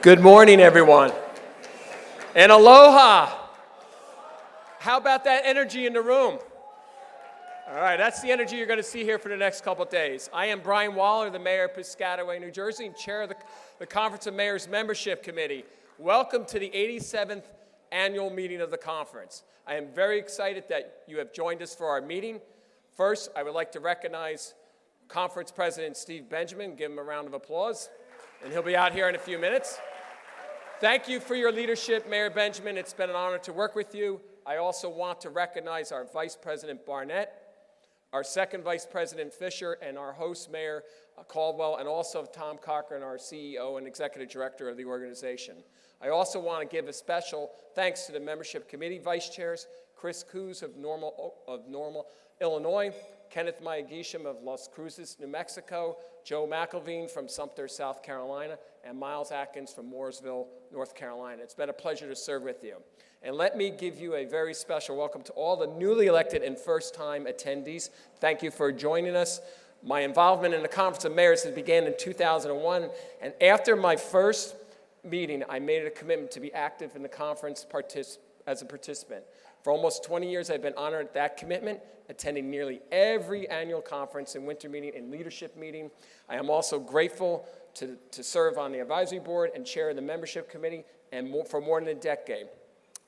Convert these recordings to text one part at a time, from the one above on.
Good morning, everyone. And aloha. How about that energy in the room? All right, that's the energy you're going to see here for the next couple of days. I am Brian Waller, the mayor of Piscataway, New Jersey, and chair of the Conference of Mayors Membership Committee. Welcome to the 87th annual meeting of the conference. I am very excited that you have joined us for our meeting. First, I would like to recognize Conference President Steve Benjamin. Give him a round of applause, and he'll be out here in a few minutes. Thank you for your leadership, Mayor Benjamin. It's been an honor to work with you. I also want to recognize our Vice President Barnett, our second Vice President Fisher, and our host, Mayor Caldwell, and also Tom Cochran, our CEO and Executive Director of the organization. I also want to give a special thanks to the Membership Committee Vice Chairs, Chris Coos of Normal, Illinois, Kenneth Mayagisham of Las Cruces, New Mexico, Joe McElveen from Sumter, South Carolina, and Miles Atkins from Mooresville, North Carolina. It's been a pleasure to serve with you. And let me give you a very special welcome to all the newly elected and first-time attendees. Thank you for joining us. My involvement in the Conference of Mayors began in 2001, and after my first meeting, I made it a commitment to be active in the conference as a participant. For almost 20 years, I've been honored at that commitment, attending nearly every annual conference and winter meeting and leadership meeting. I am also grateful to serve on the advisory board and chair of the membership committee for more than a decade.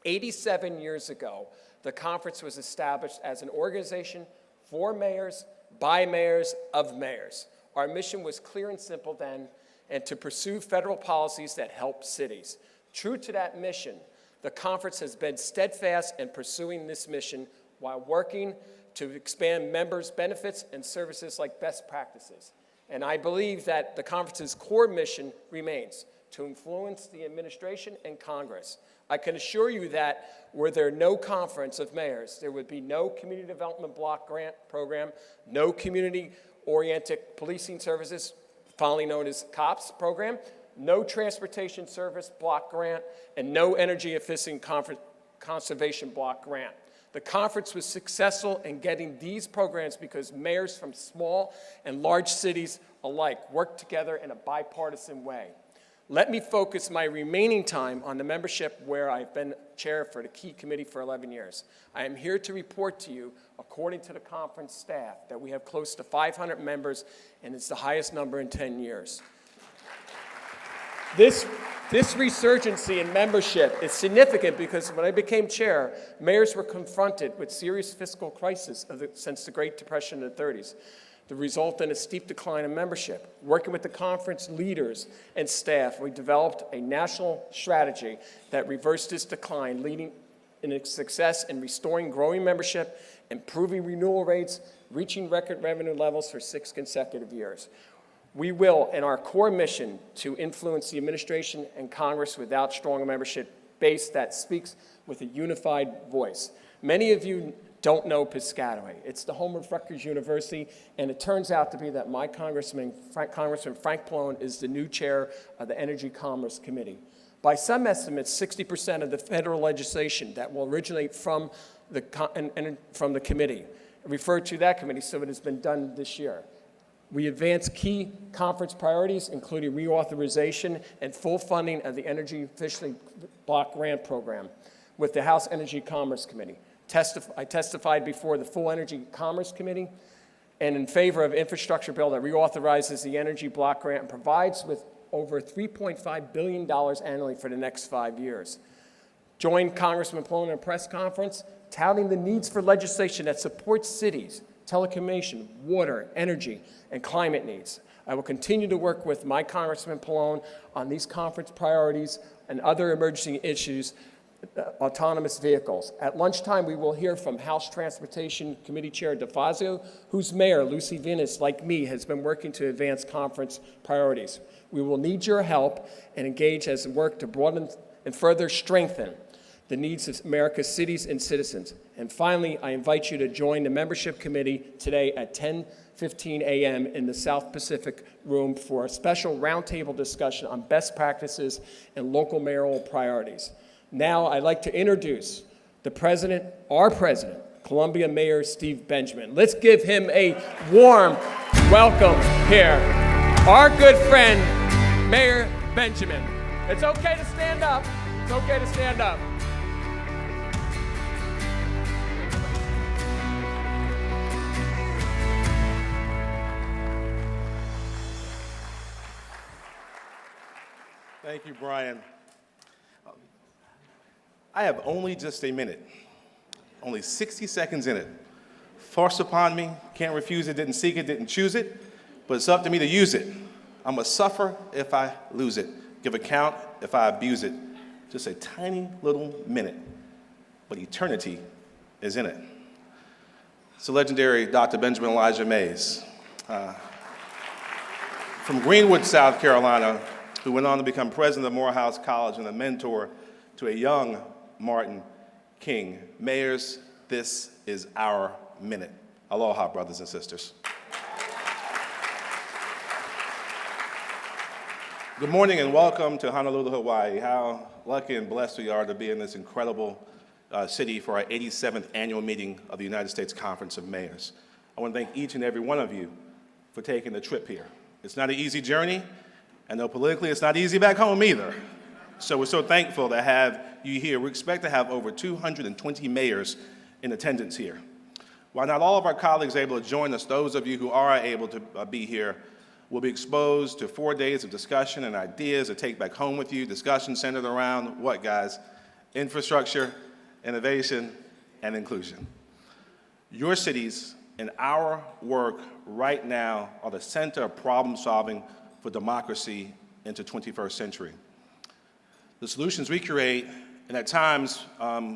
87 years ago, the conference was established as an organization for mayors, by mayors, of mayors. Our mission was clear and simple then, and to pursue federal policies that help cities. True to that mission, the conference has been steadfast in pursuing this mission while working to expand members' benefits and services like best practices. And I believe that the conference's core mission remains to influence the administration and Congress. I can assure you that were there no conference of mayors, there would be no community development block grant program, no community-oriented policing services, fondly known as COPS program, no transportation service block grant, and no energy efficient conservation block grant. The conference was successful in getting these programs because mayors from small and large cities alike worked together in a bipartisan way. Let me focus my remaining time on the membership where I've been chair for the key committee for 11 years. I am here to report to you, according to the conference staff, that we have close to 500 members, and it's the highest number in 10 years. This resurgency in membership is significant because when I became chair, mayors were confronted with serious fiscal crisis since the Great Depression in the 30s. The result in a steep decline in membership. Working with the conference leaders and staff, we developed a national strategy that reversed this decline, leading in its success in restoring growing membership, improving renewal rates, reaching record revenue levels for 6 consecutive years. We will, in our core mission, to influence the administration and Congress without strong membership base that speaks with a unified voice. Many of you don't know Piscataway. It's the home of Rutgers University, and it turns out to be that my Congressman Frank Pallone is the new chair of the Energy Commerce Committee. By some estimates, 60% of the federal legislation that will originate from the committee referred to that committee, so it has been done this year. We advanced key conference priorities, including reauthorization and full funding of the Energy Efficiency Block Grant Program with the House Energy Commerce Committee. I testified before the full Energy Commerce Committee and in favor of infrastructure bill that reauthorizes the Energy Block Grant and provides with over $3.5 billion annually for the next 5 years. Joined Congressman Pallone in a press conference touting the needs for legislation that supports cities, telecommunication, water, energy, and climate needs. I will continue to work with my Congressman Pallone on these conference priorities and other emerging issues, autonomous vehicles. At lunchtime, we will hear from House Transportation Committee Chair DeFazio, whose mayor, Lucy Venus, like me, has been working to advance conference priorities. We will need your help and engage as we work to broaden and further strengthen the needs of America's cities and citizens. And finally, I invite you to join the membership committee today at 10:15 a.m. in the South Pacific room for a special roundtable discussion on best practices and local mayoral priorities. Now, I'd like to introduce our president, Columbia Mayor Steve Benjamin. Let's give him a warm welcome here. Our good friend, Mayor Benjamin. It's okay to stand up. It's okay to stand up. Thank you, Brian. I have only just a minute, only 60 seconds in it. Forced upon me, can't refuse it, didn't seek it, didn't choose it, but it's up to me to use it. I'm gonna suffer if I lose it, give account if I abuse it. Just a tiny little minute, but eternity is in it. It's the legendary Dr. Benjamin Elijah Mays from Greenwood, South Carolina, who went on to become president of Morehouse College and a mentor to a young Martin King. Mayors, this is our minute. Aloha, brothers and sisters. Good morning and welcome to Honolulu, Hawaii. How lucky and blessed we are to be in this incredible city for our 87th annual meeting of the United States Conference of Mayors. I want to thank each and every one of you for taking the trip here. It's not an easy journey. I know politically it's not easy back home either. So we're so thankful to have you here. We expect to have over 220 mayors in attendance here. While not all of our colleagues are able to join us, those of you who are able to be here will be exposed to 4 days of discussion and ideas to take back home with you. Discussion centered around what, guys? Infrastructure, innovation, and inclusion. Your cities and our work right now are the center of problem solving for democracy into 21st century. The solutions we create, and at times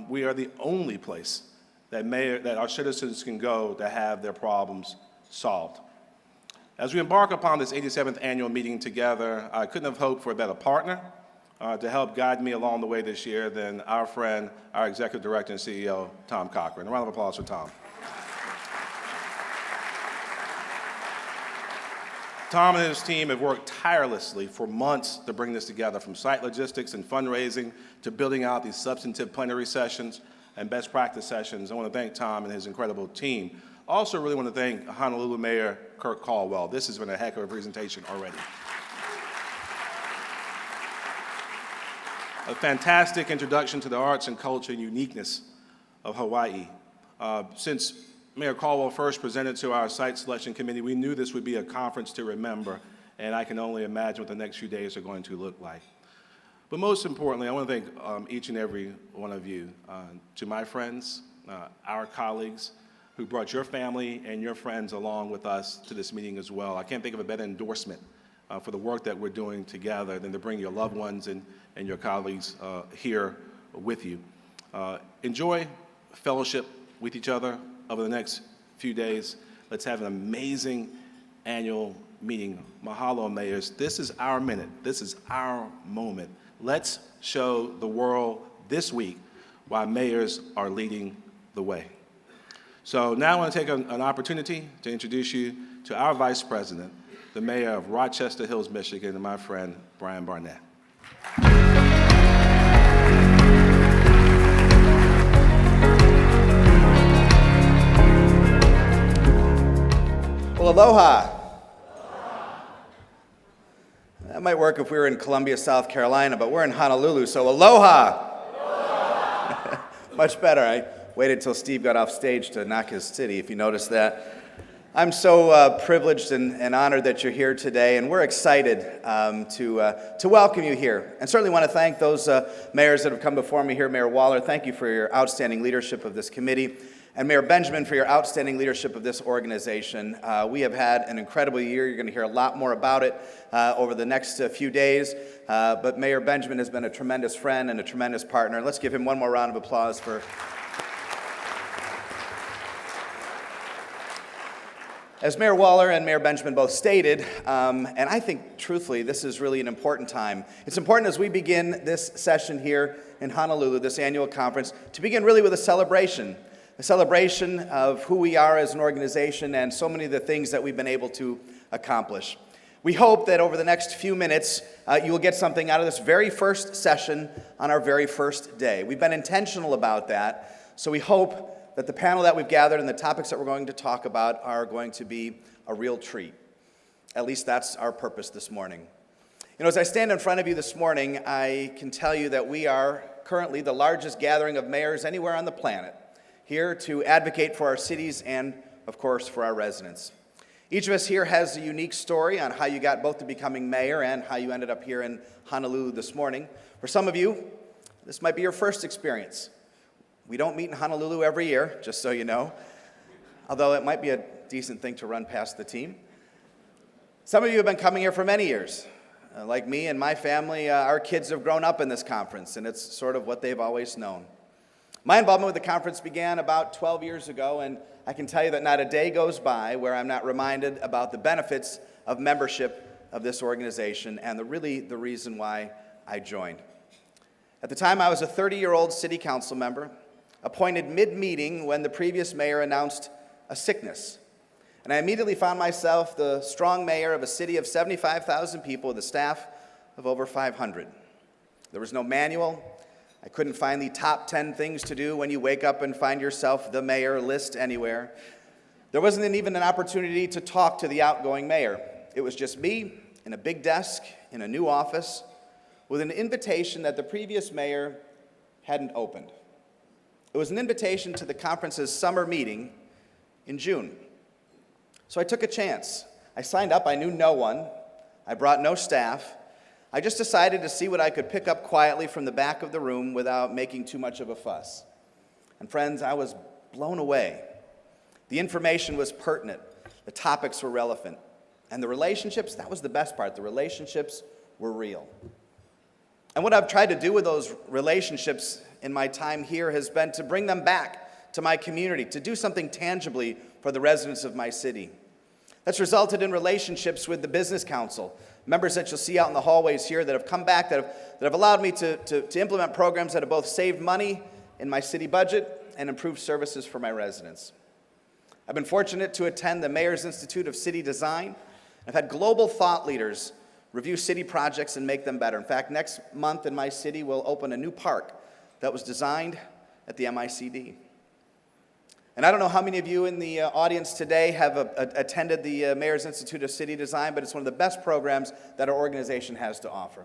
we are the only place that our citizens can go to have their problems solved. As we embark upon this 87th annual meeting together, I couldn't have hoped for a better partner to help guide me along the way this year than our friend, our Executive Director and CEO, Tom Cochran. A round of applause for Tom. Tom and his team have worked tirelessly for months to bring this together, from site logistics and fundraising to building out these substantive plenary sessions and best practice sessions. I want to thank Tom and his incredible team. Also really want to thank Honolulu Mayor Kirk Caldwell. This has been a heck of a presentation already. A fantastic introduction to the arts and culture and uniqueness of Hawaii. Since Mayor Caldwell first presented to our site selection committee, we knew this would be a conference to remember, and I can only imagine what the next few days are going to look like. But most importantly, I want to thank each and every one of you, to my friends, our colleagues, who brought your family and your friends along with us to this meeting as well. I can't think of a better endorsement for the work that we're doing together than to bring your loved ones and your colleagues here with you. Enjoy fellowship with each other over the next few days. Let's have an amazing annual meeting. Mahalo, mayors. This is our minute. This is our moment. Let's show the world this week why mayors are leading the way. So now I want to take an opportunity to introduce you to our Vice President, the Mayor of Rochester Hills, Michigan, and my friend, Brian Barnett. Well, aloha. That might work if we were in Columbia, South Carolina, but we're in Honolulu, so aloha. Aloha. Much better. I waited till Steve got off stage to knock his city, if you noticed that. I'm so privileged and honored that you're here today, and we're excited to welcome you here. And certainly want to thank those mayors that have come before me here. Mayor Waller, thank you for your outstanding leadership of this committee. And Mayor Benjamin, for your outstanding leadership of this organization. We have had an incredible year. You're going to hear a lot more about it over the next few days. But Mayor Benjamin has been a tremendous friend and a tremendous partner. Let's give him one more round of applause for... As Mayor Waller and Mayor Benjamin both stated, and I think truthfully this is really an important time. It's important as we begin this session here in Honolulu, this annual conference, to begin really with a celebration of who we are as an organization and so many of the things that we've been able to accomplish. We hope that over the next few minutes, you will get something out of this very first session on our very first day. We've been intentional about that, so we hope that the panel that we've gathered and the topics that we're going to talk about are going to be a real treat. At least that's our purpose this morning. You know, as I stand in front of you this morning, I can tell you that we are currently the largest gathering of mayors anywhere on the planet, here to advocate for our cities and, of course, for our residents. Each of us here has a unique story on how you got both to becoming mayor and how you ended up here in Honolulu this morning. For some of you, this might be your first experience. We don't meet in Honolulu every year, just so you know, although it might be a decent thing to run past the team. Some of you have been coming here for many years. Like me and my family, our kids have grown up in this conference, and it's sort of what they've always known. My involvement with the conference began about 12 years ago, and I can tell you that not a day goes by where I'm not reminded about the benefits of membership of this organization and the reason why I joined. At the time, I was a 30-year-old city council member, appointed mid-meeting when the previous mayor announced a sickness. And I immediately found myself the strong mayor of a city of 75,000 people with a staff of over 500. There was no manual. I couldn't find the top 10 things to do when you wake up and find yourself the mayor list anywhere. There wasn't even an opportunity to talk to the outgoing mayor. It was just me in a big desk in a new office with an invitation that the previous mayor hadn't opened. It was an invitation to the conference's summer meeting in June. So I took a chance. I signed up. I knew no one. I brought no staff. I just decided to see what I could pick up quietly from the back of the room without making too much of a fuss. And friends, I was blown away. The information was pertinent. The topics were relevant. And the relationships, that was the best part. The relationships were real. And what I've tried to do with those relationships in my time here has been to bring them back to my community, to do something tangibly for the residents of my city. That's resulted in relationships with the Business Council, members that you'll see out in the hallways here that have come back, that have allowed me to implement programs that have both saved money in my city budget and improved services for my residents. I've been fortunate to attend the Mayor's Institute of City Design. I've had global thought leaders review city projects and make them better. In fact, next month in my city, we'll open a new park that was designed at the MICD. And I don't know how many of you in the audience today have attended the Mayor's Institute of City Design, but it's one of the best programs that our organization has to offer.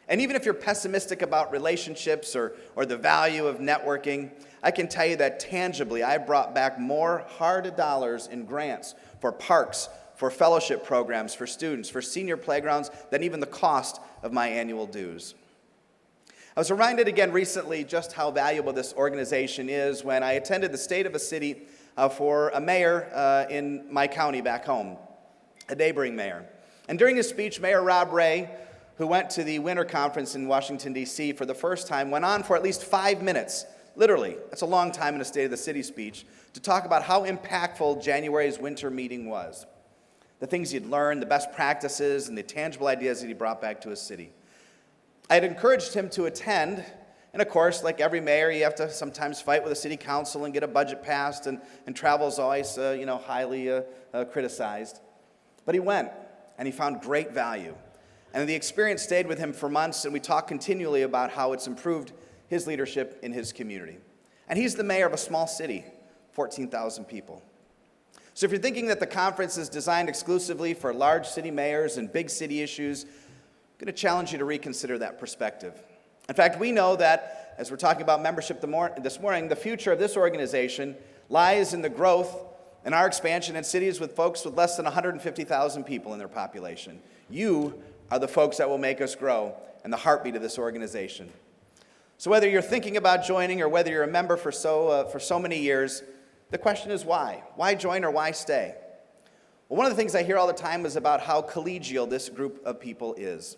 And even if you're pessimistic about relationships or the value of networking, I can tell you that tangibly I brought back more hard dollars in grants for parks, for fellowship programs, for students, for senior playgrounds than even the cost of my annual dues. I was reminded again recently just how valuable this organization is when I attended the State of a City for a mayor in my county back home, a neighboring mayor. And during his speech, Mayor Rob Ray, who went to the winter conference in Washington, D.C. for the first time, went on for at least 5 minutes, literally, that's a long time in a State of the City speech, to talk about how impactful January's winter meeting was. The things he'd learned, the best practices, and the tangible ideas that he brought back to his city. I had encouraged him to attend, and of course, like every mayor, you have to sometimes fight with the city council and get a budget passed, and travel is always, highly criticized. But he went, and he found great value. And the experience stayed with him for months, and we talked continually about how it's improved his leadership in his community. And he's the mayor of a small city, 14,000 people. So if you're thinking that the conference is designed exclusively for large city mayors and big city issues, I'm going to challenge you to reconsider that perspective. In fact, we know that, as we're talking about membership this morning, the future of this organization lies in the growth and our expansion in cities with folks with less than 150,000 people in their population. You are the folks that will make us grow and the heartbeat of this organization. So whether you're thinking about joining or whether you're a member for so many years, the question is why? Why join or why stay? Well, one of the things I hear all the time is about how collegial this group of people is.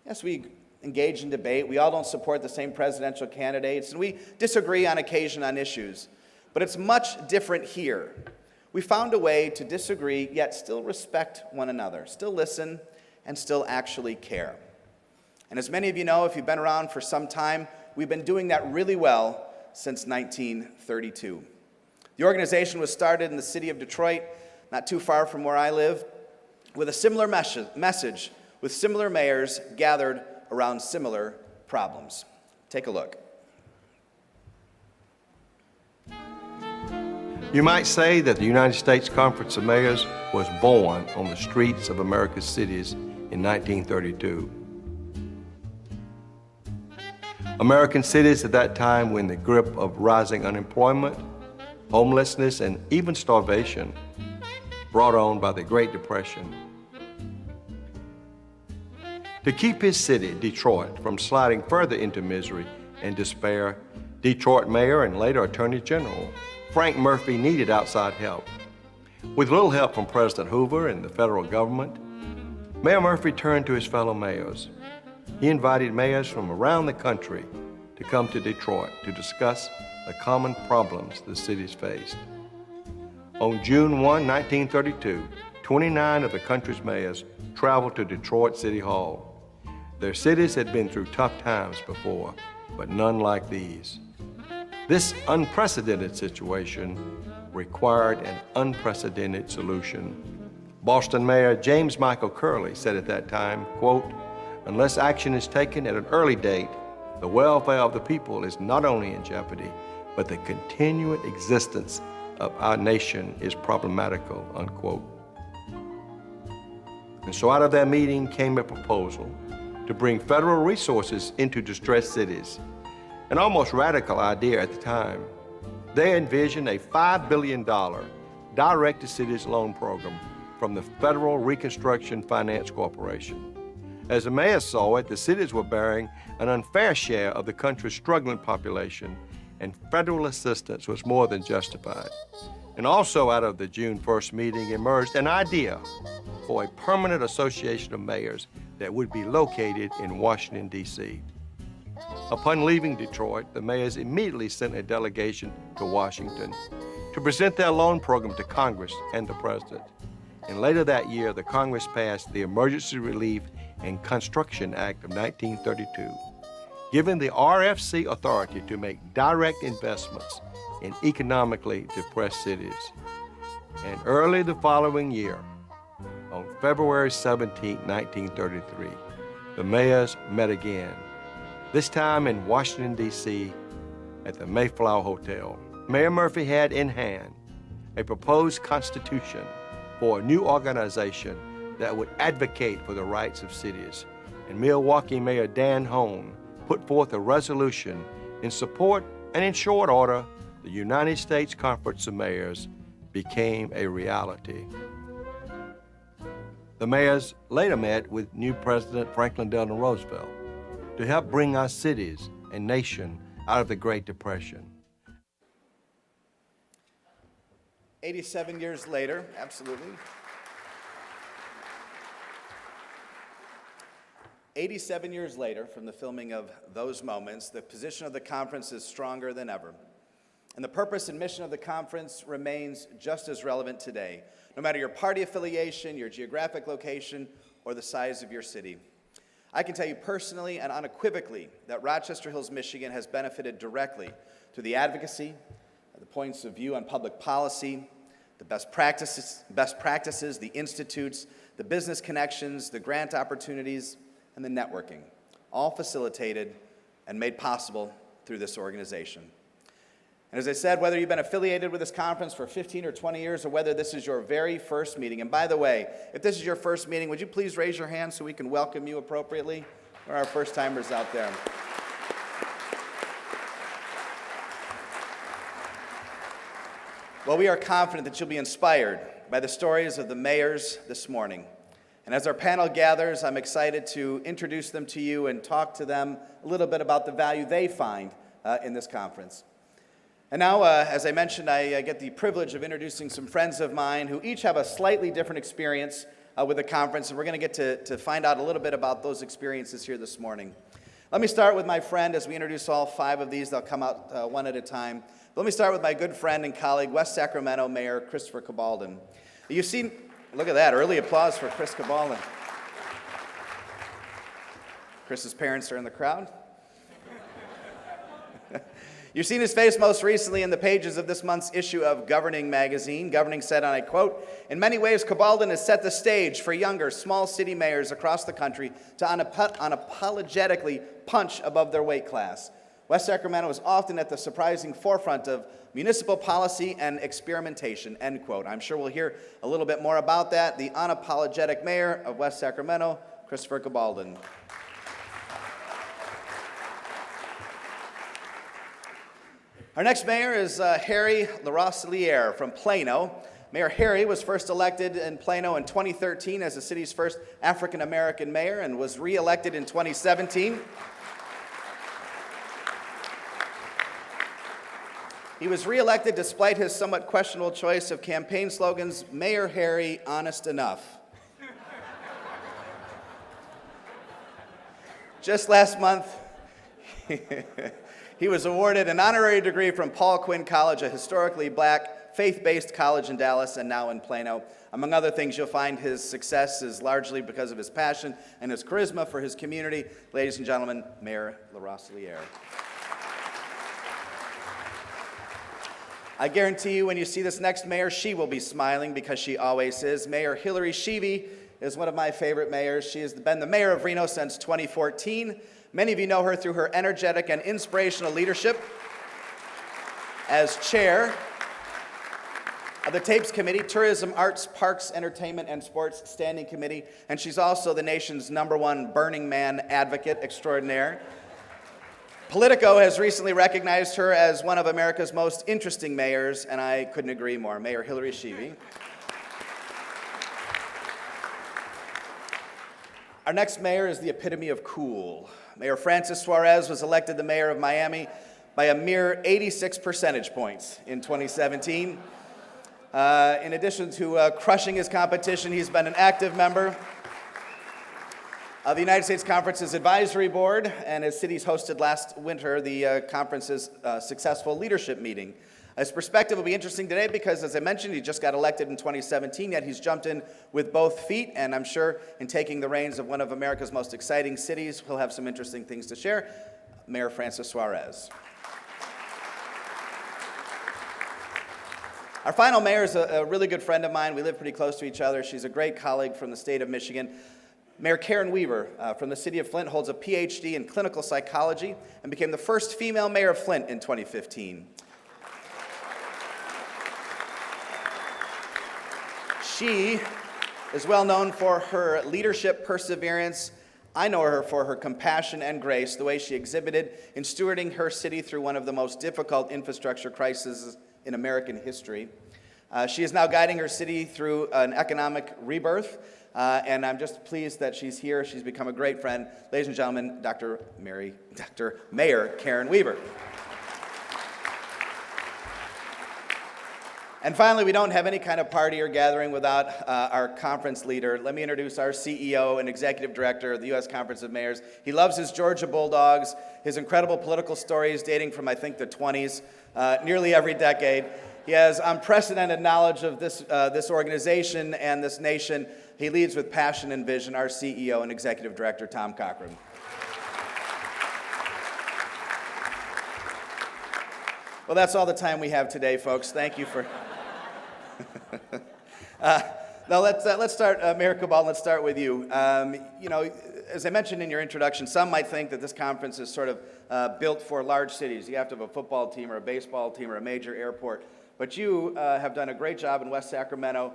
Yes, we engage in debate. We all don't support the same presidential candidates, and we disagree on occasion on issues. But it's much different here. We found a way to disagree, yet still respect one another, still listen, and still actually care. And as many of you know, if you've been around for some time, we've been doing that really well since 1932. The organization was started in the city of Detroit, not too far from where I live, with a similar message, with similar mayors gathered around similar problems. Take a look. You might say that the United States Conference of Mayors was born on the streets of America's cities in 1932. American cities at that time were in the grip of rising unemployment, homelessness, and even starvation, brought on by the Great Depression. To keep his city, Detroit, from sliding further into misery and despair, Detroit Mayor and later Attorney General Frank Murphy needed outside help. With little help from President Hoover and the federal government, Mayor Murphy turned to his fellow mayors. He invited mayors from around the country to come to Detroit to discuss the common problems the cities faced. On June 1, 1932, 29 of the country's mayors traveled to Detroit City Hall. Their cities had been through tough times before, but none like these. This unprecedented situation required an unprecedented solution. Boston Mayor James Michael Curley said at that time, quote, "Unless action is taken at an early date, the welfare of the people is not only in jeopardy, but the continued existence of our nation is problematical," unquote. And so out of that meeting came a proposal to bring federal resources into distressed cities, an almost radical idea at the time. They envisioned a $5 billion direct-to-cities loan program from the Federal Reconstruction Finance Corporation. As the mayor saw it, the cities were bearing an unfair share of the country's struggling population, and federal assistance was more than justified. And also out of the June 1st meeting emerged an idea for a permanent association of mayors that would be located in Washington, D.C. Upon leaving Detroit, the mayors immediately sent a delegation to Washington to present their loan program to Congress and the President. And later that year, the Congress passed the Emergency Relief and Construction Act of 1932, giving the RFC authority to make direct investments in economically depressed cities. And early the following year, on February 17, 1933, the mayors met again, this time in Washington, D.C. at the Mayflower Hotel. Mayor Murphy had in hand a proposed constitution for a new organization that would advocate for the rights of cities. And Milwaukee Mayor Dan Hone put forth a resolution in support, and in short order, the United States Conference of Mayors became a reality. The mayors later met with new President Franklin Delano Roosevelt to help bring our cities and nation out of the Great Depression. 87 years later, absolutely. 87 years later from the filming of those moments, the position of the conference is stronger than ever. And the purpose and mission of the conference remains just as relevant today, no matter your party affiliation, your geographic location, or the size of your city. I can tell you personally and unequivocally that Rochester Hills, Michigan has benefited directly through the advocacy, the points of view on public policy, the best practices, the institutes, the business connections, the grant opportunities, and the networking, all facilitated and made possible through this organization. And as I said, whether you've been affiliated with this conference for 15 or 20 years, or whether this is your very first meeting, and by the way, if this is your first meeting, would you please raise your hand so we can welcome you appropriately? Or our first-timers out there. Well, we are confident that you'll be inspired by the stories of the mayors this morning. And as our panel gathers, I'm excited to introduce them to you and talk to them a little bit about the value they find in this conference. And now, as I mentioned, I get the privilege of introducing some friends of mine who each have a slightly different experience with the conference, and we're going to get to find out a little bit about those experiences here this morning. Let me start with my friend. As we introduce all 5 of these, they'll come out one at a time. But let me start with my good friend and colleague, West Sacramento Mayor Christopher Cabaldon. You've seen, look at that, early applause for Chris Cabaldon. Chris's parents are in the crowd. You've seen his face most recently in the pages of this month's issue of Governing magazine. Governing said, and I quote, "In many ways, Cabaldon has set the stage for younger, small city mayors across the country to unapologetically punch above their weight class. West Sacramento is often at the surprising forefront of municipal policy and experimentation," end quote. I'm sure we'll hear a little bit more about that. The unapologetic mayor of West Sacramento, Christopher Gabaldon. Our next mayor is Harry LaRoseliere from Plano. Mayor Harry was first elected in Plano in 2013 as the city's first African-American mayor and was re-elected in 2017. He was re-elected despite his somewhat questionable choice of campaign slogans, Mayor Harry, honest enough. Just last month, he was awarded an honorary degree from Paul Quinn College, a historically black, faith-based college in Dallas and now in Plano. Among other things, you'll find his success is largely because of his passion and his charisma for his community. Ladies and gentlemen, Mayor LaRoseliere. I guarantee you when you see this next mayor, she will be smiling because she always is. Mayor Hillary Sheevey is one of my favorite mayors. She has been the mayor of Reno since 2014. Many of you know her through her energetic and inspirational leadership as chair of the Tapes Committee, Tourism, Arts, Parks, Entertainment, and Sports Standing Committee, and she's also the nation's #1 Burning Man advocate extraordinaire. Politico has recently recognized her as one of America's most interesting mayors, and I couldn't agree more. Mayor Hillary Sheevey. Our next mayor is the epitome of cool. Mayor Francis Suarez was elected the mayor of Miami by a mere 86 percentage points in 2017. In addition to crushing his competition, he's been an active member of the United States Conference's Advisory Board, and his cities hosted last winter the conference's successful leadership meeting. His perspective will be interesting today because, as I mentioned, he just got elected in 2017, yet he's jumped in with both feet, and I'm sure in taking the reins of one of America's most exciting cities, he'll have some interesting things to share. Mayor Francis Suarez. Our final mayor is a really good friend of mine. We live pretty close to each other. She's a great colleague from the state of Michigan. Mayor Karen Weaver from the city of Flint holds a PhD in clinical psychology and became the first female mayor of Flint in 2015. She is well known for her leadership, perseverance. I know her for her compassion and grace, the way she exhibited in stewarding her city through one of the most difficult infrastructure crises in American history. She is now guiding her city through an economic rebirth, and I'm just pleased that she's here. She's become a great friend. Ladies and gentlemen, Dr. Mayor Karen Weaver. And finally, we don't have any kind of party or gathering without our conference leader. Let me introduce our CEO and executive director of the U.S. Conference of Mayors. He loves his Georgia Bulldogs, his incredible political stories dating from, I think, the 20s, nearly every decade. He has unprecedented knowledge of this organization and this nation. He leads with passion and vision, our CEO and executive director, Tom Cochran. Well, that's all the time we have today, folks. Thank you for... Now let's start, Mayor Cabal, let's start with you. As I mentioned in your introduction, some might think that this conference is sort of built for large cities. You have to have a football team or a baseball team or a major airport. But you have done a great job in West Sacramento,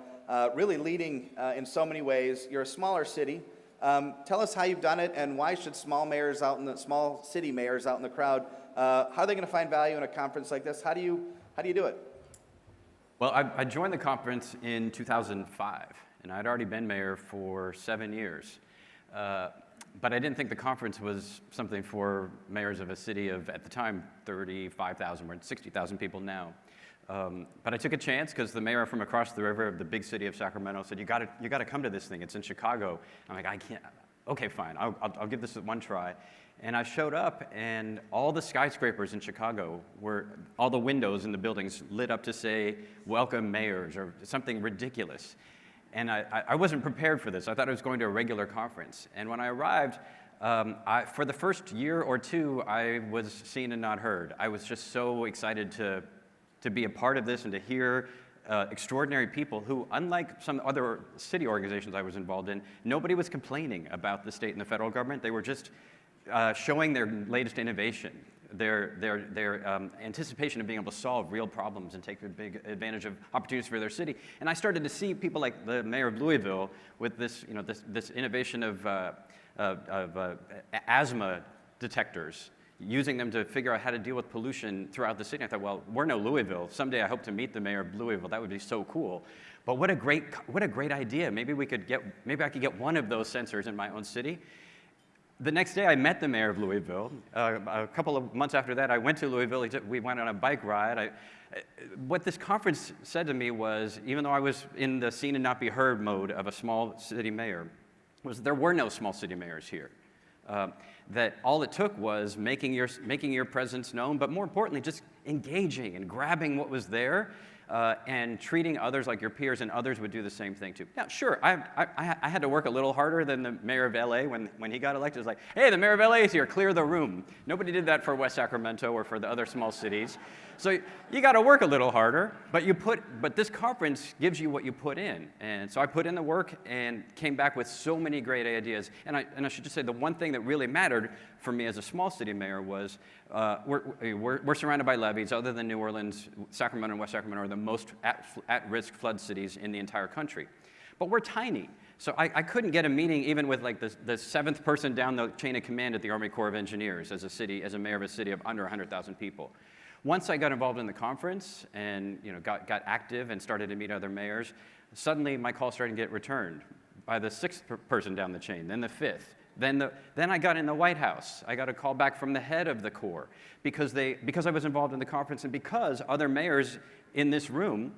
really leading in so many ways. You're a smaller city. Tell us how you've done it, and why should small city mayors out in the crowd, how are they going to find value in a conference like this? How do you do it? Well, I joined the conference in 2005, and I'd already been mayor for 7 years. But I didn't think the conference was something for mayors of a city of, at the time, 35,000. We're at 60,000 people now. But I took a chance because the mayor from across the river of the big city of Sacramento said, you got to come to this thing. It's in Chicago. I'm like, I can't. Okay, fine. I'll give this one try. And I showed up, and all the skyscrapers in Chicago all the windows in the buildings lit up to say, welcome mayors, or something ridiculous. And I wasn't prepared for this. I thought I was going to a regular conference. And when I arrived, for the first year or two, I was seen and not heard. I was just so excited to be a part of this and to hear extraordinary people who, unlike some other city organizations I was involved in, nobody was complaining about the state and the federal government. They were just showing their latest innovation. their anticipation of being able to solve real problems and take a big advantage of opportunities for their city. And I started to see people like the mayor of Louisville with this, this innovation of asthma detectors, using them to figure out how to deal with pollution throughout the city. I thought, well, we're no Louisville. Someday I hope to meet the mayor of Louisville. That would be so cool. But what a great idea. Maybe I could get one of those sensors in my own city. The next day I met the mayor of Louisville. A couple of months after that, I went to Louisville. We went on a bike ride. What this conference said to me was, even though I was in the seen and not be heard mode of a small city mayor, was there were no small city mayors here. That all it took was making your presence known, but more importantly, just engaging and grabbing what was there and treating others like your peers, and others would do the same thing too. Now, sure, I had to work a little harder than the mayor of LA when he got elected. It was like, hey, the mayor of LA is here, clear the room. Nobody did that for West Sacramento or for the other small cities. So you got to work a little harder, but this conference gives you what you put in. And so I put in the work and came back with so many great ideas. And I should just say the one thing that really mattered for me as a small city mayor was we're surrounded by levees. Other than New Orleans, Sacramento and West Sacramento are the most at-risk flood cities in the entire country. But we're tiny. So I couldn't get a meeting even with like the seventh person down the chain of command at the Army Corps of Engineers as a mayor of a city of under 100,000 people. Once I got involved in the conference and got active and started to meet other mayors, suddenly my calls started to get returned by the sixth person down the chain, then the fifth. Then I got in the White House. I got a call back from the head of the Corps because I was involved in the conference and because other mayors in this room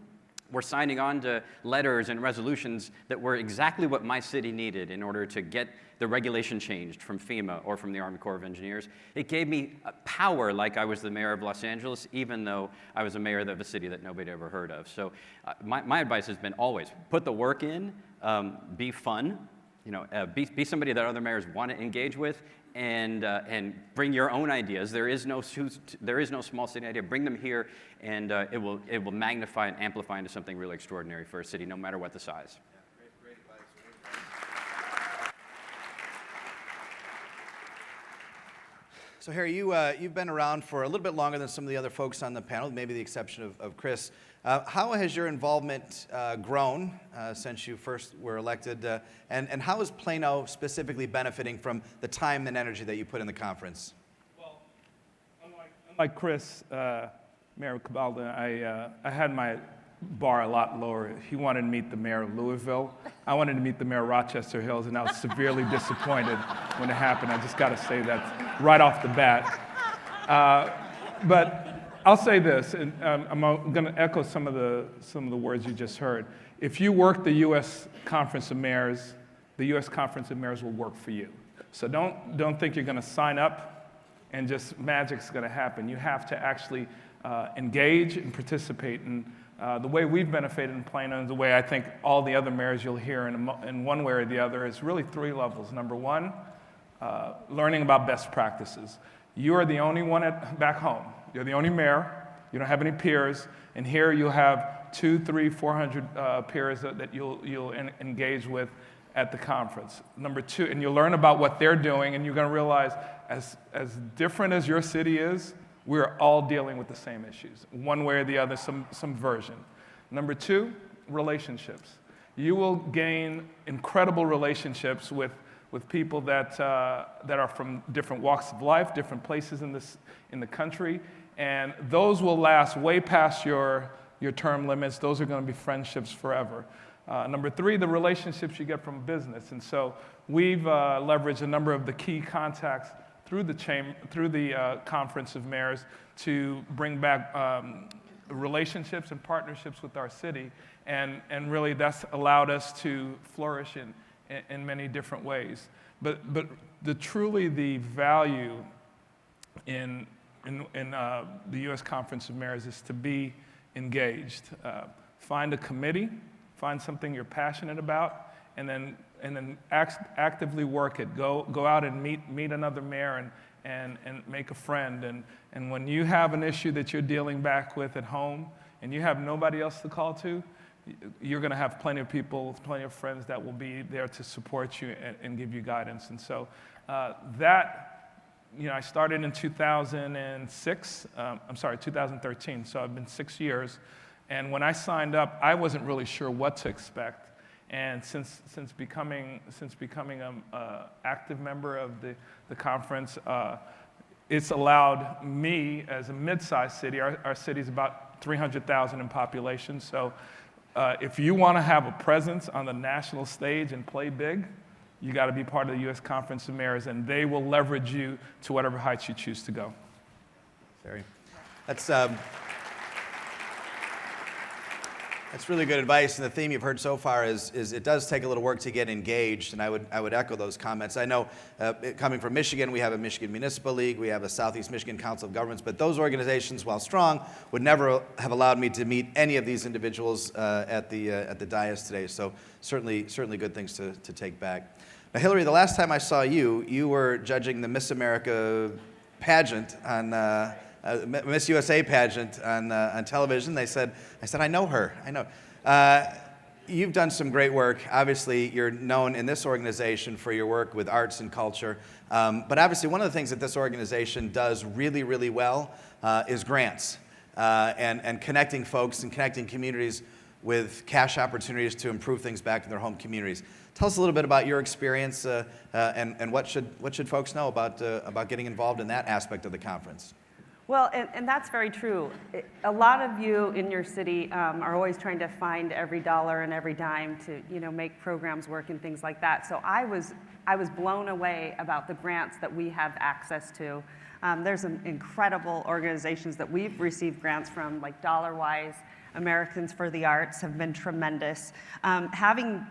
were signing on to letters and resolutions that were exactly what my city needed in order to get the regulation changed from FEMA or from the Army Corps of Engineers. It gave me power like I was the mayor of Los Angeles, even though I was a mayor of a city that nobody ever heard of. So my advice has been always put the work in, be fun, be somebody that other mayors want to engage with, and bring your own ideas. There is no small city idea. Bring them here, and it will magnify and amplify into something really extraordinary for a city, no matter what the size. Yeah, great advice. So Harry, you've been around for a little bit longer than some of the other folks on the panel, maybe the exception of Chris. How has your involvement grown since you first were elected, and how is Plano specifically benefiting from the time and energy that you put in the conference? Well, unlike Chris, Mayor Cabalda, I had my bar a lot lower. He wanted to meet the mayor of Louisville. I wanted to meet the mayor of Rochester Hills, and I was severely disappointed when it happened. I just got to say that right off the bat. But I'll say this, and I'm going to echo some of the words you just heard. If you work the U.S. Conference of Mayors, the U.S. Conference of Mayors will work for you. So don't think you're going to sign up and just magic's going to happen. You have to actually engage and participate. And the way we've benefited in Plano, and the way I think all the other mayors you'll hear in one way or the other, is really three levels. Number one, learning about best practices. You are the only one back home. You're the only mayor. You don't have any peers. And here you'll have 200, 300, 400 peers that you'll engage with at the conference. Number two, and you'll learn about what they're doing, and you're going to realize as different as your city is, we're all dealing with the same issues, one way or the other, some version. Number two, relationships. You will gain incredible relationships with people that are from different walks of life, different places in the country, and those will last way past your term limits. Those are going to be friendships forever. Number three, the relationships you get from business, and so we've leveraged a number of the key contacts through the Conference of Mayors to bring back relationships and partnerships with our city, and really that's allowed us to flourish in many different ways. But truly the value in the U.S. Conference of Mayors is to be engaged. Find a committee, find something you're passionate about, and then actively work it. Go out and meet another mayor and make a friend. And when you have an issue that you're dealing back with at home and you have nobody else to call to, you're going to have plenty of people, plenty of friends that will be there to support you and give you guidance. And so that I started in 2013, so I've been 6 years. And when I signed up, I wasn't really sure what to expect. And since becoming an active member of the conference, it's allowed me, as a mid-sized city, our city's about 300,000 in population, so if you want to have a presence on the national stage and play big, you got to be part of the U.S. Conference of Mayors, and they will leverage you to whatever heights you choose to go. That's really good advice, and the theme you've heard so far is it does take a little work to get engaged, and I would echo those comments. I know, coming from Michigan, we have a Michigan Municipal League, we have a Southeast Michigan Council of Governments, but those organizations, while strong, would never have allowed me to meet any of these individuals at the dais today. So certainly good things to take back. Now, Hillary, the last time I saw you, you were judging the Miss America pageant on. Miss USA pageant on television. I said, I know her. I know. You've done some great work. Obviously, you're known in this organization for your work with arts and culture. But obviously, one of the things that this organization does really, really well is grants and connecting folks and connecting communities with cash opportunities to improve things back in their home communities. Tell us a little bit about your experience and what should folks know about getting involved in that aspect of the conference. Well, and that's very true. A lot of you in your city are always trying to find every dollar and every dime to, make programs work and things like that. So I was blown away about the grants that we have access to. There's some incredible organizations that we've received grants from, like DollarWise, Americans for the Arts have been tremendous. Having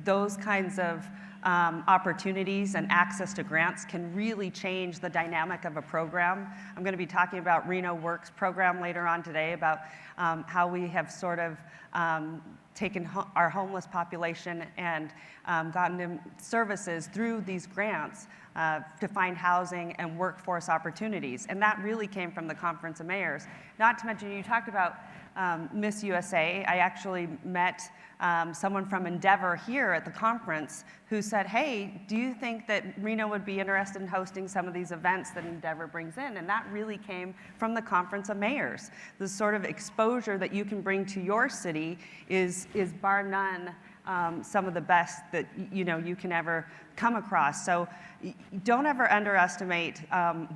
those kinds of opportunities and access to grants can really change the dynamic of a program. I'm going to be talking about Reno Works program later on today, about how we have sort of taken our homeless population and gotten them services through these grants to find housing and workforce opportunities. And that really came from the Conference of Mayors. Not to mention, you talked about Miss USA. I actually met someone from Endeavor here at the conference who said, hey, do you think that Reno would be interested in hosting some of these events that Endeavor brings in? And that really came from the Conference of Mayors. The sort of exposure that you can bring to your city is bar none some of the best that you can ever come across. So don't ever underestimate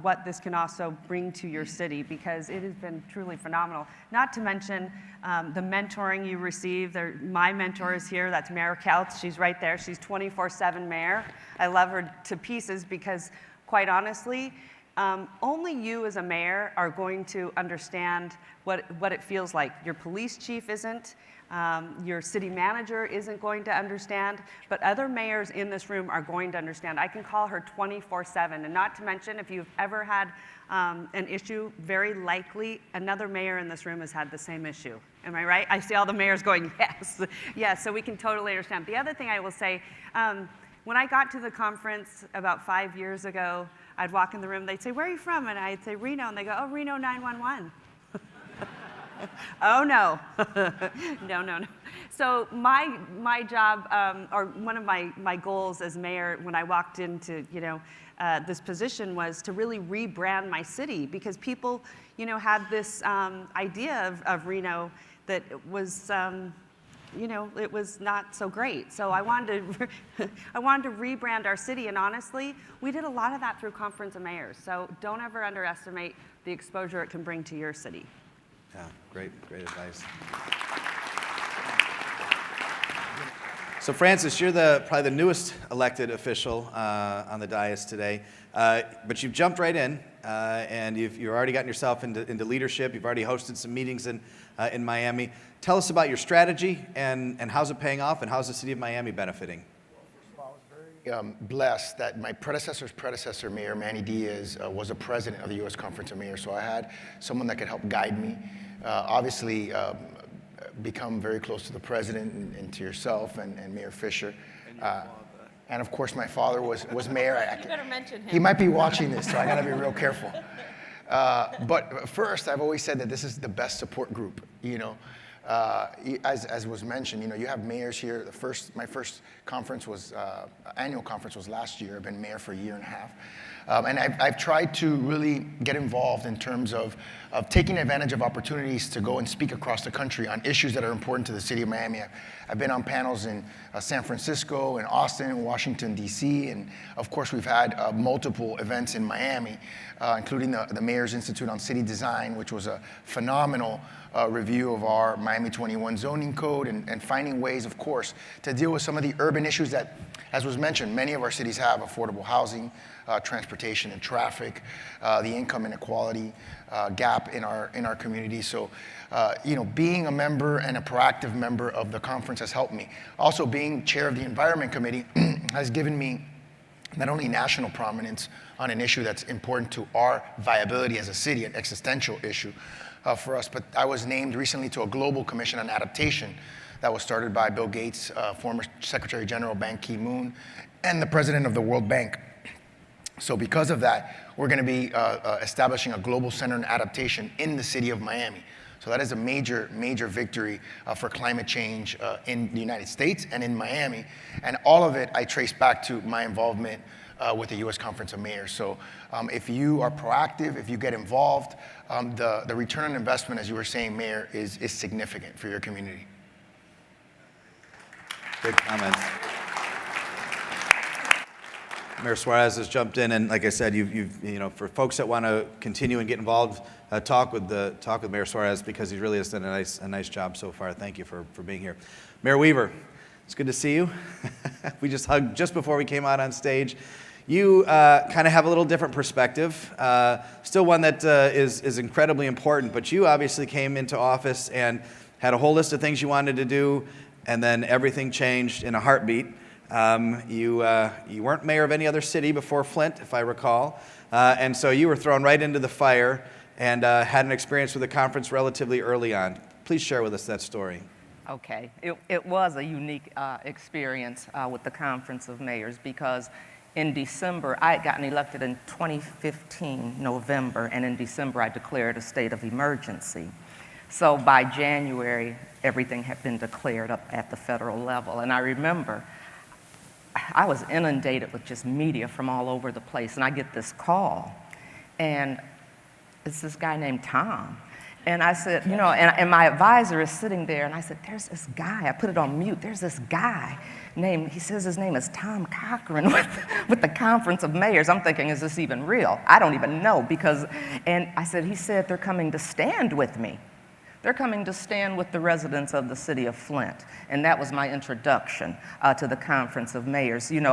what this can also bring to your city, because it has been truly phenomenal. Not to mention the mentoring you receive. My mentor is here. That's Mayor Kautz. She's right there. She's 24/7 mayor. I love her to pieces because, quite honestly, only you as a mayor are going to understand what it feels like. Your police chief isn't. Your city manager isn't going to understand, but other mayors in this room are going to understand. I can call her 24/7, and not to mention, if you've ever had an issue, very likely another mayor in this room has had the same issue. Am I right? I see all the mayors going, yes. Yes, so we can totally understand. The other thing I will say, when I got to the conference about 5 years ago, I'd walk in the room, they'd say, where are you from? And I'd say, Reno, and they go, oh, Reno 911. Oh, no. No. So my job, or one of my goals as mayor when I walked into, this position was to really rebrand my city, because people, had this idea of Reno that was, it was not so great. So I wanted to rebrand our city, and honestly, we did a lot of that through Conference of Mayors. So don't ever underestimate the exposure it can bring to your city. Yeah, great advice. So Francis, you're probably the newest elected official on the dais today, but you've jumped right in, and you've already gotten yourself into leadership. You've already hosted some meetings in Miami. Tell us about your strategy and how's it paying off, and how's the city of Miami benefiting? Blessed that my predecessor's predecessor, Mayor Manny Diaz, was a president of the U.S. Conference of Mayors, so I had someone that could help guide me. Obviously, become very close to the president and to yourself and Mayor Fisher. And of course, my father was mayor. You better mention him. He might be watching this, so I gotta be real careful. But first, I've always said that this is the best support group, as was mentioned, you have mayors here. My first conference was, annual conference was last year. I've been mayor for a year and a half. And I've tried to really get involved in terms of taking advantage of opportunities to go and speak across the country on issues that are important to the city of Miami. I've been on panels in San Francisco, in Austin, in Washington, D.C., and of course we've had multiple events in Miami, including the Mayor's Institute on City Design, which was a phenomenal review of our Miami 21 zoning code and finding ways, of course, to deal with some of the urban issues that, as was mentioned, many of our cities have: affordable housing, transportation and traffic, the income inequality gap in our community. So, being a member and a proactive member of the conference has helped me. Also, being chair of the Environment Committee has given me not only national prominence on an issue that's important to our viability as a city, an existential issue for us, but I was named recently to a global commission on adaptation that was started by Bill Gates, former Secretary General Ban Ki-moon, and the president of the World Bank. So because of that, we're going to be establishing a global center on adaptation in the city of Miami. So that is a major, major victory for climate change in the United States and in Miami. And all of it I trace back to my involvement with the U.S. Conference of Mayors. So if you are proactive, if you get involved, the return on investment, as you were saying, Mayor, is significant for your community. Good comments. Mayor Suarez has jumped in, and like I said, for folks that want to continue and get involved, talk with Mayor Suarez, because he really has done a nice job so far. Thank you for being here. Mayor Weaver, it's good to see you. We just hugged just before we came out on stage. You kind of have a little different perspective, still one that is incredibly important, but you obviously came into office and had a whole list of things you wanted to do, and then everything changed in a heartbeat. You weren't mayor of any other city before Flint, if I recall, and so you were thrown right into the fire and had an experience with the conference relatively early on. Please share with us that story. Okay. It was a unique experience with the Conference of Mayors, because in December, I had gotten elected in 2015, November, and in December I declared a state of emergency. So by January, everything had been declared up at the federal level. And I remember I was inundated with just media from all over the place, and I get this call, and it's this guy named Tom. And I said, and my advisor is sitting there, and I said, there's this guy, I put it on mute, there's this guy named, he says his name is Tom Cochran with the Conference of Mayors. I'm thinking, is this even real? I don't even know, and I said, he said they're coming to stand with me. They're coming to stand with the residents of the city of Flint. And that was my introduction to the Conference of Mayors. And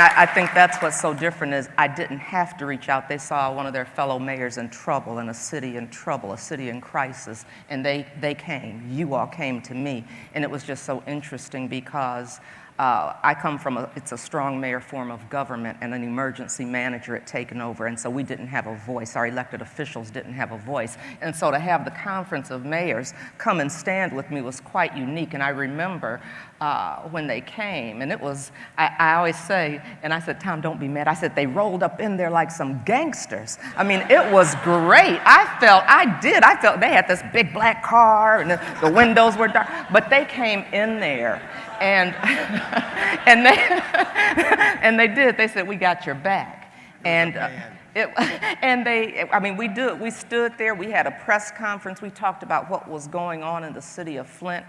I think that's what's so different is I didn't have to reach out. They saw one of their fellow mayors in trouble, in a city in trouble, a city in crisis, and they came. You all came to me. And it was just so interesting because I come from it's a strong mayor form of government, and an emergency manager had taken over, and so we didn't have a voice. Our elected officials didn't have a voice. And so to have the Conference of Mayors come and stand with me was quite unique. And I remember when they came, and it was, I always say, and I said, Tom, don't be mad. I said, they rolled up in there like some gangsters. I mean, it was great. I felt they had this big black car, and the windows were dark, but they came in there. And they did. They said, we got your back. We stood there. We had a press conference. We talked about what was going on in the city of Flint.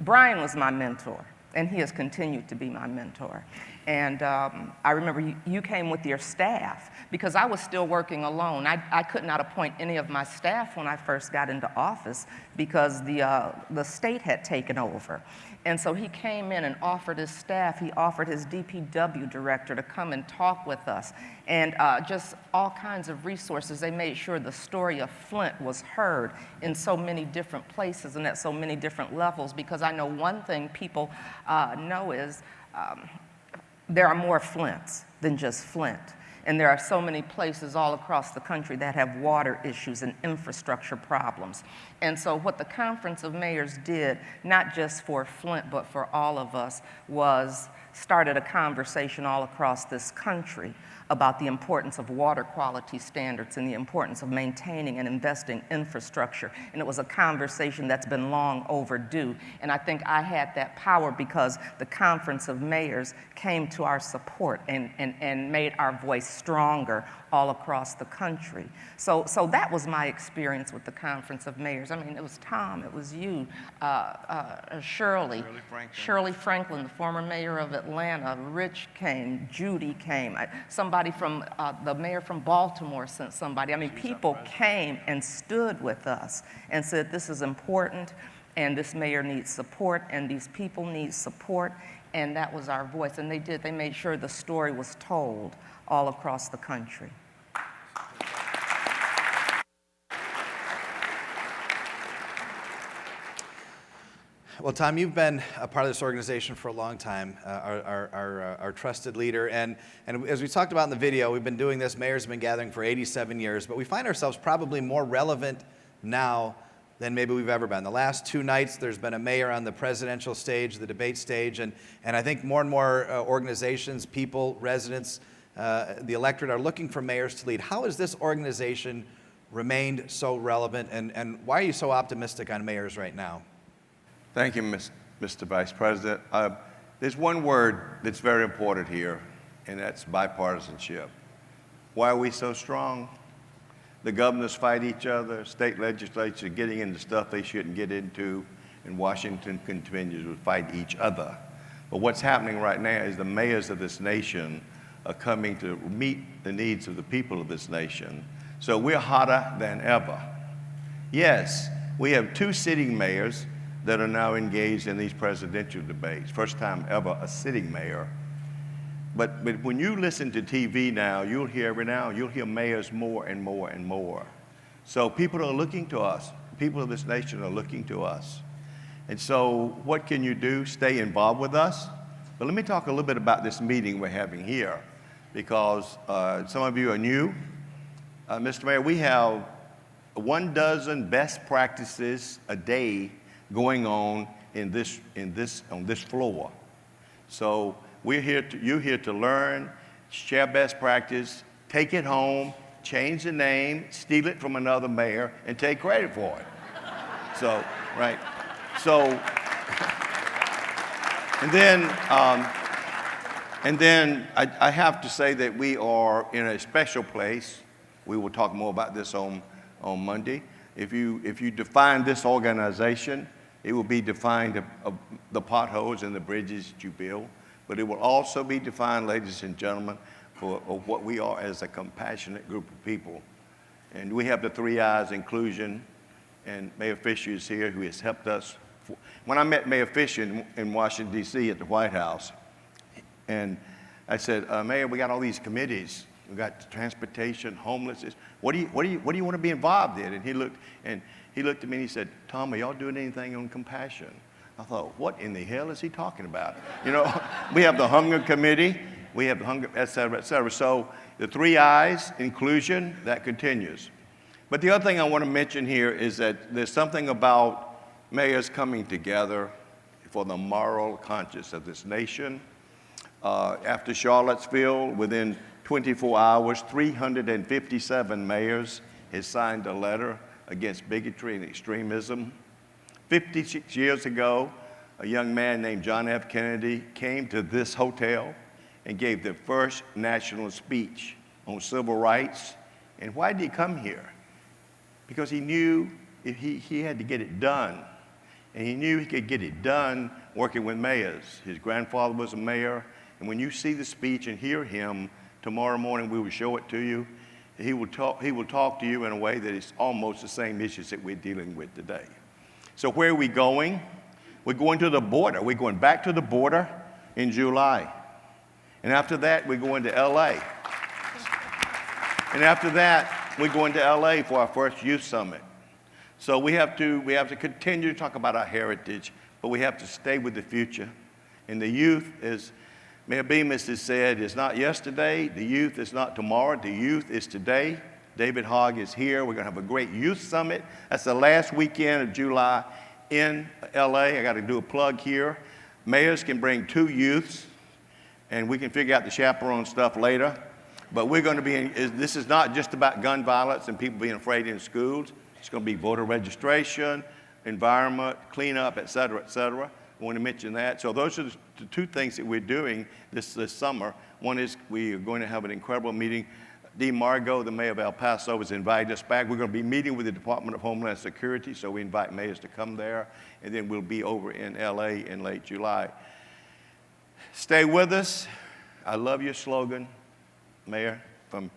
Brian was my mentor, and he has continued to be my mentor. And I remember you came with your staff, because I was still working alone. I could not appoint any of my staff when I first got into office because the state had taken over. And so he came in and offered his staff, he offered his DPW director to come and talk with us, and just all kinds of resources. They made sure the story of Flint was heard in so many different places and at so many different levels, because I know one thing people know is there are more Flints than just Flint. And there are so many places all across the country that have water issues and infrastructure problems. And so what the Conference of Mayors did, not just for Flint, but for all of us, was started a conversation all across this country about the importance of water quality standards and the importance of maintaining and investing infrastructure. And it was a conversation that's been long overdue. And I think I had that power because the Conference of Mayors came to our support and made our voice stronger all across the country. So that was my experience with the Conference of Mayors. I mean, it was Tom, it was you, Shirley Franklin, the former mayor of Atlanta, Rich came, Judy came, somebody from, the mayor from Baltimore sent somebody. I mean, people came and stood with us and said, this is important, and this mayor needs support, and these people need support, and that was our voice. And they did, they made sure the story was told all across the country. Well, Tom, you've been a part of this organization for a long time, our trusted leader. And as we talked about in the video, we've been doing this, mayors have been gathering for 87 years, but we find ourselves probably more relevant now than maybe we've ever been. The last 2 nights, there's been a mayor on the presidential stage, the debate stage, and I think more and more organizations, people, residents, the electorate are looking for mayors to lead. How has this organization remained so relevant, and why are you so optimistic on mayors right now? Thank you, Mr. Vice President. There's one word that's very important here, and that's bipartisanship. Why are we so strong? The governors fight each other, state legislatures are getting into stuff they shouldn't get into, and Washington continues to fight each other. But what's happening right now is the mayors of this nation are coming to meet the needs of the people of this nation. So we're hotter than ever. Yes, we have 2 sitting mayors that are now engaged in these presidential debates. First time ever a sitting mayor. But when you listen to TV now, you'll hear mayors more and more and more. So people are looking to us. People of this nation are looking to us. And so what can you do? Stay involved with us. But let me talk a little bit about this meeting we're having here, because some of you are new. Mr. Mayor, we have 12 best practices a day going on on this floor. So you're here to learn, share best practice, take it home, change the name, steal it from another mayor, and take credit for it. So, right. So, and then I have to say that we are in a special place. We will talk more about this on Monday. If you define this organization, it will be defined of the potholes and the bridges that you build, but it will also be defined, ladies and gentlemen, of what we are as a compassionate group of people. And we have the 3 I's: inclusion, and Mayor Fisher is here, who has helped us. When I met Mayor Fisher in Washington, D.C. at the White House, and I said, Mayor, we got all these committees. We got transportation, homelessness. What do you want to be involved in? And he looked at me and he said, Tom, are y'all doing anything on compassion? I thought, what in the hell is he talking about? You know, we have the hunger committee, we have the hunger, et cetera, et cetera. So the 3 I's, inclusion, that continues. But the other thing I want to mention here is that there's something about mayors coming together for the moral conscience of this nation. After Charlottesville, within 24 hours, 357 mayors has signed a letter against bigotry and extremism. 56 years ago, a young man named John F. Kennedy came to this hotel and gave the first national speech on civil rights. And why did he come here? Because he knew he had to get it done. And he knew he could get it done working with mayors. His grandfather was a mayor. And when you see the speech and hear him, tomorrow morning we will show it to you. He will talk to you in a way that is almost the same issues that we're dealing with today. So where are we going? We're going to the border. We're going back to the border in July. And after that, we're going to LA. And after that, we're going to LA for our first youth summit. So we have to continue to talk about our heritage, but we have to stay with the future. And the youth is, Mayor Bemis has said it's not yesterday, the youth is not tomorrow, the youth is today. David Hogg is here. We're going to have a great youth summit. That's the last weekend of July in LA. I got to do a plug here. Mayors can bring 2 youths, and we can figure out the chaperone stuff later. But we're going to be this is not just about gun violence and people being afraid in schools. It's going to be voter registration, environment, cleanup, et cetera, et cetera. I want to mention that. So those are the 2 things that we're doing this summer. One is we are going to have an incredible meeting. Dee Margot, the mayor of El Paso, has invited us back. We're going to be meeting with the Department of Homeland Security, so we invite mayors to come there, and then we'll be over in LA in late July. Stay with us. I love your slogan, Mayor, from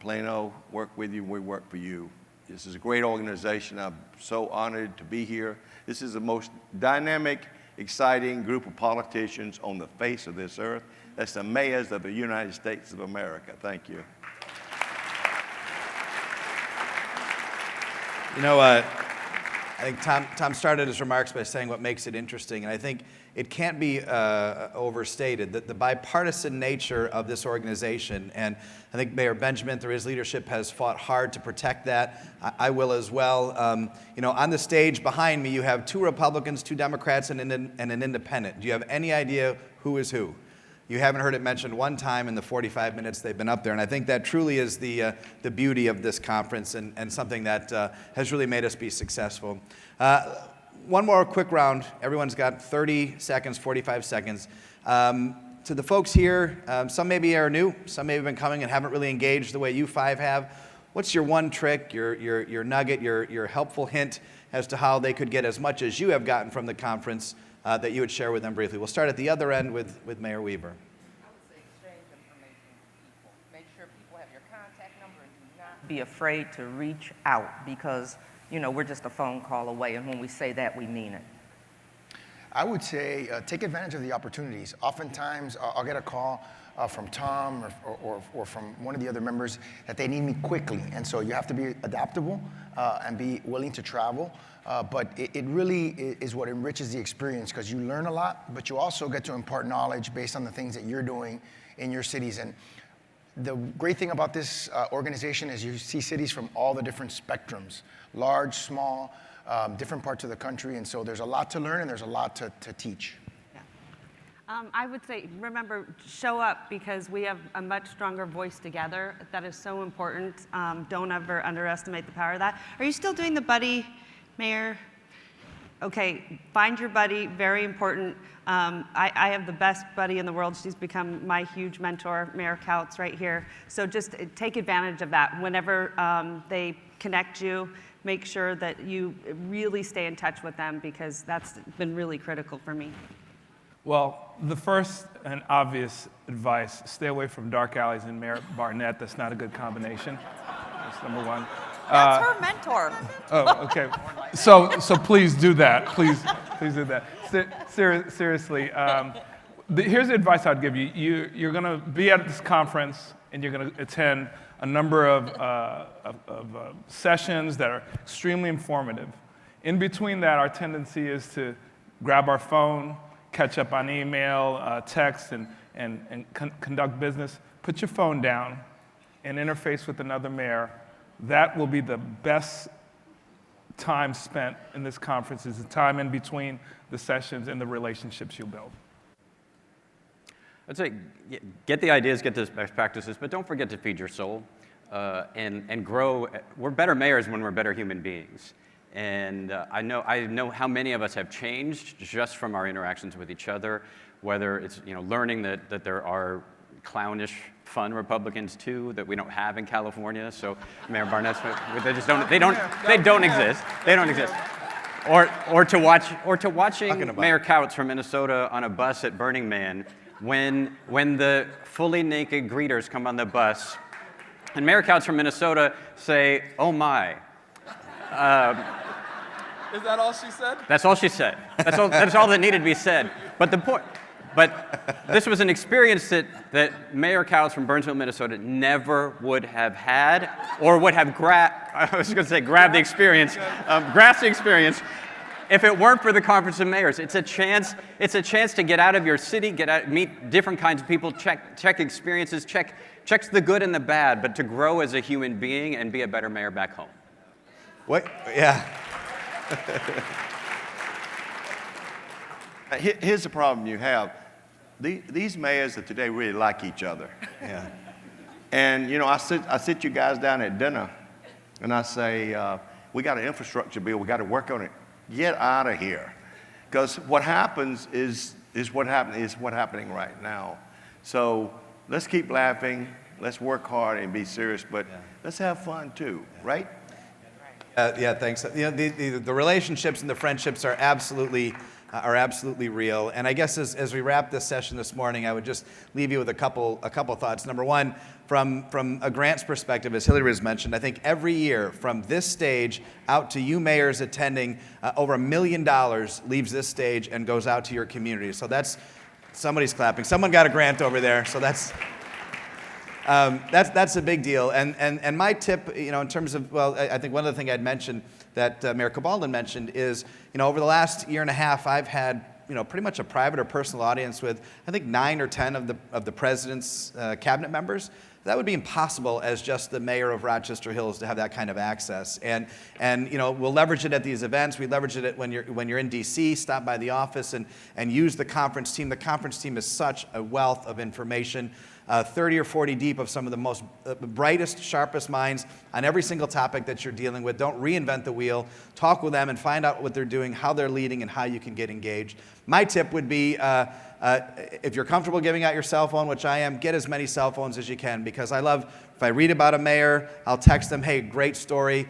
Plano, work with you, we work for you. This is a great organization. I'm so honored to be here. This is the most dynamic, exciting group of politicians on the face of this earth. That's the mayors of the United States of America. Thank you. You know, I think Tom started his remarks by saying what makes it interesting, and I think it can't be overstated that the bipartisan nature of this organization, and I think Mayor Benjamin, through his leadership, has fought hard to protect that. I will as well. You know, on the stage behind me, you have 2 Republicans, 2 Democrats, and an independent. Do you have any idea who is who? You haven't heard it mentioned one time in the 45 minutes they've been up there, and I think that truly is the beauty of this conference and something that has really made us be successful. One more quick round. Everyone's got 30 seconds, 45 seconds. To the folks here, some maybe are new, some may have been coming and haven't really engaged the way you 5 have. What's your one trick, your nugget, your helpful hint as to how they could get as much as you have gotten from the conference that you would share with them briefly? We'll start at the other end with Mayor Weaver. I would say exchange information with people. Make sure people have your contact number and do not be afraid to reach out because, you know, we're just a phone call away, and when we say that, we mean it. I would say take advantage of the opportunities. Oftentimes, I'll get a call from Tom or from one of the other members that they need me quickly. And so you have to be adaptable and be willing to travel. But it really is what enriches the experience because you learn a lot, but you also get to impart knowledge based on the things that you're doing in your cities. And the great thing about this organization is you see cities from all the different spectrums, large, small, different parts of the country. And so there's a lot to learn and there's a lot to teach. I would say, remember, show up because we have a much stronger voice together. That is so important. Don't ever underestimate the power of that. Are you still doing the buddy, Mayor? Okay, find your buddy, very important. I have the best buddy in the world. She's become my huge mentor, Mayor Couts, right here. So just take advantage of that. Whenever they connect you, make sure that you really stay in touch with them because that's been really critical for me. Well, the first and obvious advice, stay away from dark alleys and Mayor Barnett. That's not a good combination. That's number one. That's her mentor. Oh, okay. So please do that. Please do that. Seriously, here's the advice I'd give you. You're going to be at this conference and you're going to attend a number of sessions that are extremely informative. In between that, our tendency is to grab our phone, catch up on email, text, and conduct business. Put your phone down and interface with another mayor. That will be the best time spent in this conference, is the time in between the sessions and the relationships you'll build. I'd say get the ideas, get the best practices, but don't forget to feed your soul and grow. We're better mayors when we're better human beings. And I know how many of us have changed just from our interactions with each other, whether it's learning that there are clownish, fun Republicans too that we don't have in California. So Mayor Barnett's, they don't exist. They don't exist. Or to watching Mayor Couts from Minnesota on a bus at Burning Man when the fully naked greeters come on the bus, and Mayor Couts from Minnesota say, "Oh my." Is that all she said? That's all she said. That's all that needed to be said. But this was an experience that Mayor Couts from Burnsville, Minnesota never would have had or would have grabbed the experience, grasped the experience. if it weren't for the Conference of Mayors. It's a chance to get out of your city, meet different kinds of people, check experiences, check the good and the bad, but to grow as a human being and be a better mayor back home. What? Yeah. Here's the problem you have. These mayors of today really like each other. Yeah. And, you know, I sit you guys down at dinner, and I say, we got an infrastructure bill. We got to work on it. Get out of here. Because what happens is what's happening right now. So let's keep laughing. Let's work hard and be serious, but let's have fun too, right? Yeah, thanks. You know, the relationships and the friendships are absolutely real. And I guess as we wrap this session this morning, I would just leave you with a couple thoughts. Number one, from a grants perspective, as Hillary has mentioned, I think every year from this stage out to you mayors attending, over $1 million leaves this stage and goes out to your community. So that's, somebody's clapping. Someone got a grant over there, so that's a big deal. And my tip, you know, in terms of, well, I think one of the things I'd mentioned that Mayor Cabaldon mentioned is, you know, over the last year and a half, I've had, you know, pretty much a private or personal audience with, I think, 9 or 10 of the president's cabinet members. That would be impossible as just the mayor of Rochester Hills to have that kind of access. And you know, we'll leverage it at these events. We leverage it when you're in DC, stop by the office and use the conference team. The conference team is such a wealth of information. 30 or 40 deep of some of the most brightest, sharpest minds on every single topic that you're dealing with. Don't reinvent the wheel. Talk with them and find out what they're doing, how they're leading, and how you can get engaged. My tip would be, if you're comfortable giving out your cell phone, which I am, get as many cell phones as you can, because I love, if I read about a mayor, I'll text them, hey, great story,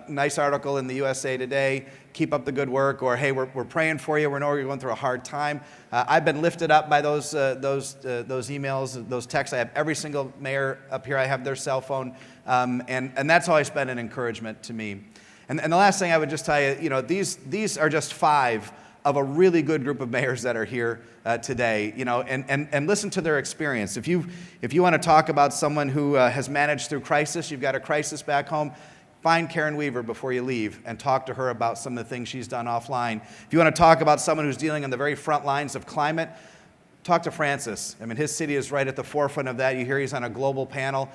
nice article in the USA Today, keep up the good work, or hey, we're praying for you, we know you're going through a hard time. I've been lifted up by those emails, those texts. I have every single mayor up here, I have their cell phone, and that's always been an encouragement to me. And the last thing I would just tell you, you know, these are just 5 of a really good group of mayors that are here today, you know, and listen to their experience. If you want to talk about someone who has managed through crisis, you've got a crisis back home, find Karen Weaver before you leave and talk to her about some of the things she's done offline. If you want to talk about someone who's dealing on the very front lines of climate, talk to Francis. I mean, his city is right at the forefront of that. You hear he's on a global panel.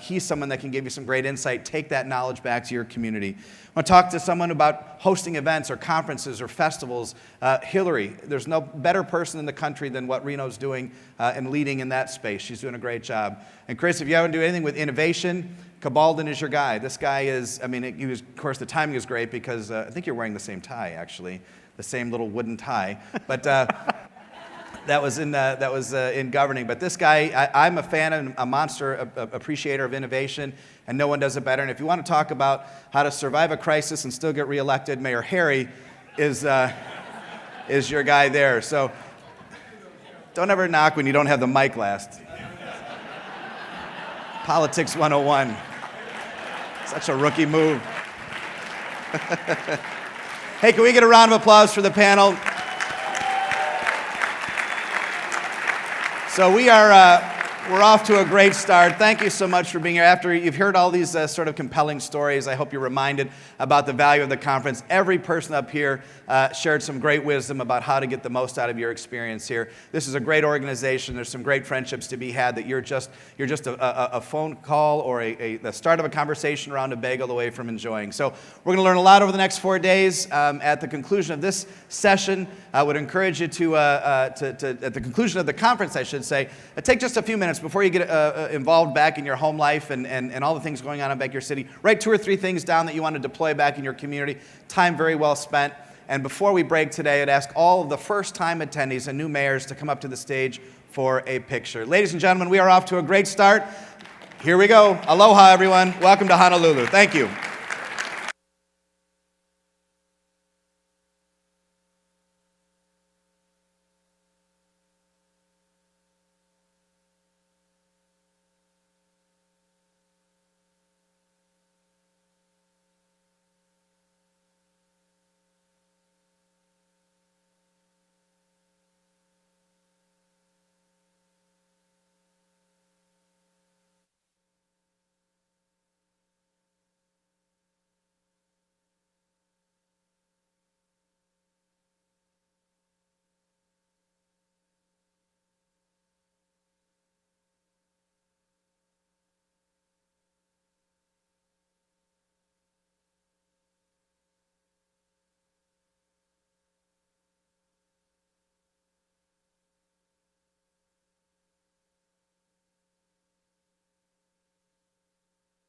He's someone that can give you some great insight. Take that knowledge back to your community. I want to talk to someone about hosting events or conferences or festivals. Hillary, there's no better person in the country than what Reno's doing and leading in that space. She's doing a great job. And Chris, if you haven't do anything with innovation, Cabaldon is your guy. This guy is, I mean, of course, the timing is great because I think you're wearing the same tie, actually, the same little wooden tie. But that was in governing. But this guy, I'm a fan and a monster appreciator of innovation, and no one does it better. And if you want to talk about how to survive a crisis and still get reelected, Mayor Harry is your guy there. So don't ever knock when you don't have the mic last. Politics 101. Such a rookie move. Hey, can we get a round of applause for the panel? So we're off to a great start. Thank you so much for being here. After you've heard all these sort of compelling stories, I hope you're reminded about the value of the conference. Every person up here shared some great wisdom about how to get the most out of your experience here. This is a great organization. There's some great friendships to be had that you're just a phone call or the start of a conversation around a bagel away from enjoying. So we're going to learn a lot over the next 4 days. At the conclusion of this session, I would encourage you to at the conclusion of the conference, I should say, take just a few minutes before you get involved back in your home life and all the things going on in back your city. Write 2 or 3 things down that you want to deploy back in your community. Time very well spent. And before we break today, I'd ask all of the first-time attendees and new mayors to come up to the stage for a picture. Ladies and gentlemen, we are off to a great start. Here we go. Aloha, everyone. Welcome to Honolulu. Thank you.